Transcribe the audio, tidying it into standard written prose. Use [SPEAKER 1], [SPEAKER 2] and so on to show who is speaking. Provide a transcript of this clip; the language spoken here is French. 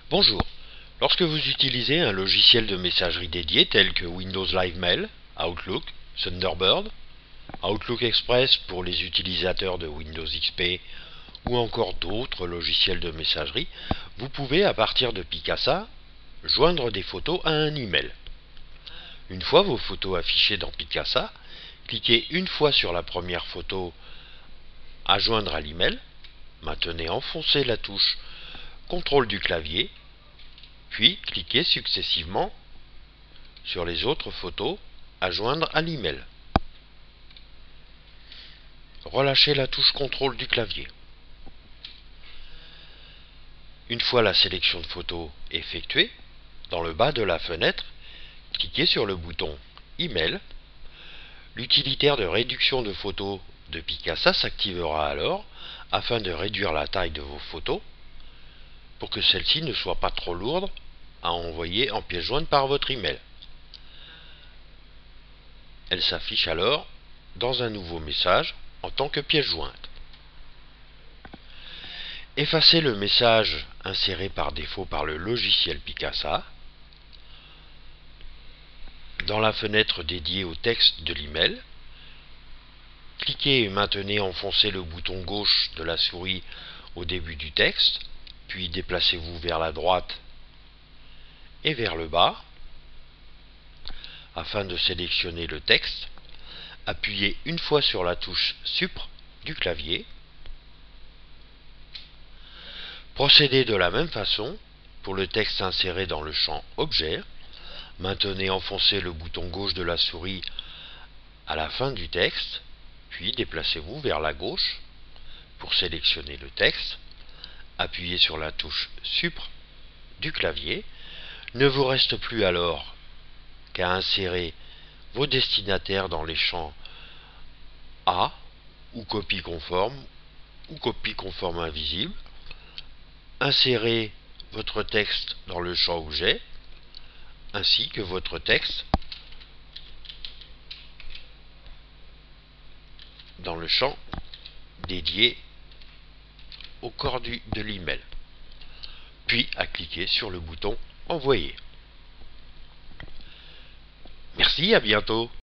[SPEAKER 1] Bonjour. Lorsque vous utilisez un logiciel de messagerie dédié tel que Windows Live Mail, Outlook, Thunderbird, Outlook Express pour les utilisateurs de Windows XP ou encore d'autres logiciels de messagerie, vous pouvez à partir de Picasa joindre des photos à un email. Une fois vos photos affichées dans Picasa, cliquez une fois sur la première photo à joindre à l'email, maintenez enfoncée la touche CTRL du clavier, puis cliquez successivement sur les autres photos à joindre à l'email. Relâchez la touche CTRL du clavier. Une fois la sélection de photos effectuée, dans le bas de la fenêtre, cliquez sur le bouton Email. L'utilitaire de réduction de photos de Picasa s'activera alors afin de réduire la taille de vos photos pour que celles-ci ne soient pas trop lourdes à envoyer en pièce jointe par votre email. Elle s'affiche alors dans un nouveau message en tant que pièce jointe. Effacez le message inséré par défaut par le logiciel Picasa. Dans la fenêtre dédiée au texte de l'email, cliquez et maintenez enfoncé le bouton gauche de la souris au début du texte, puis déplacez-vous vers la droite et vers le bas. Afin de sélectionner le texte, appuyez une fois sur la touche Supr du clavier. Procédez de la même façon pour le texte inséré dans le champ Objet. Maintenez enfoncé le bouton gauche de la souris à la fin du texte, puis déplacez-vous vers la gauche pour sélectionner le texte. Appuyez sur la touche Supr du clavier. Ne vous reste plus alors qu'à insérer vos destinataires dans les champs A ou copie conforme invisible. Insérez votre texte dans le champ Objet ainsi que votre texte dans le champ dédié au corps de l'email, puis à cliquer sur le bouton Envoyer. Merci, à bientôt.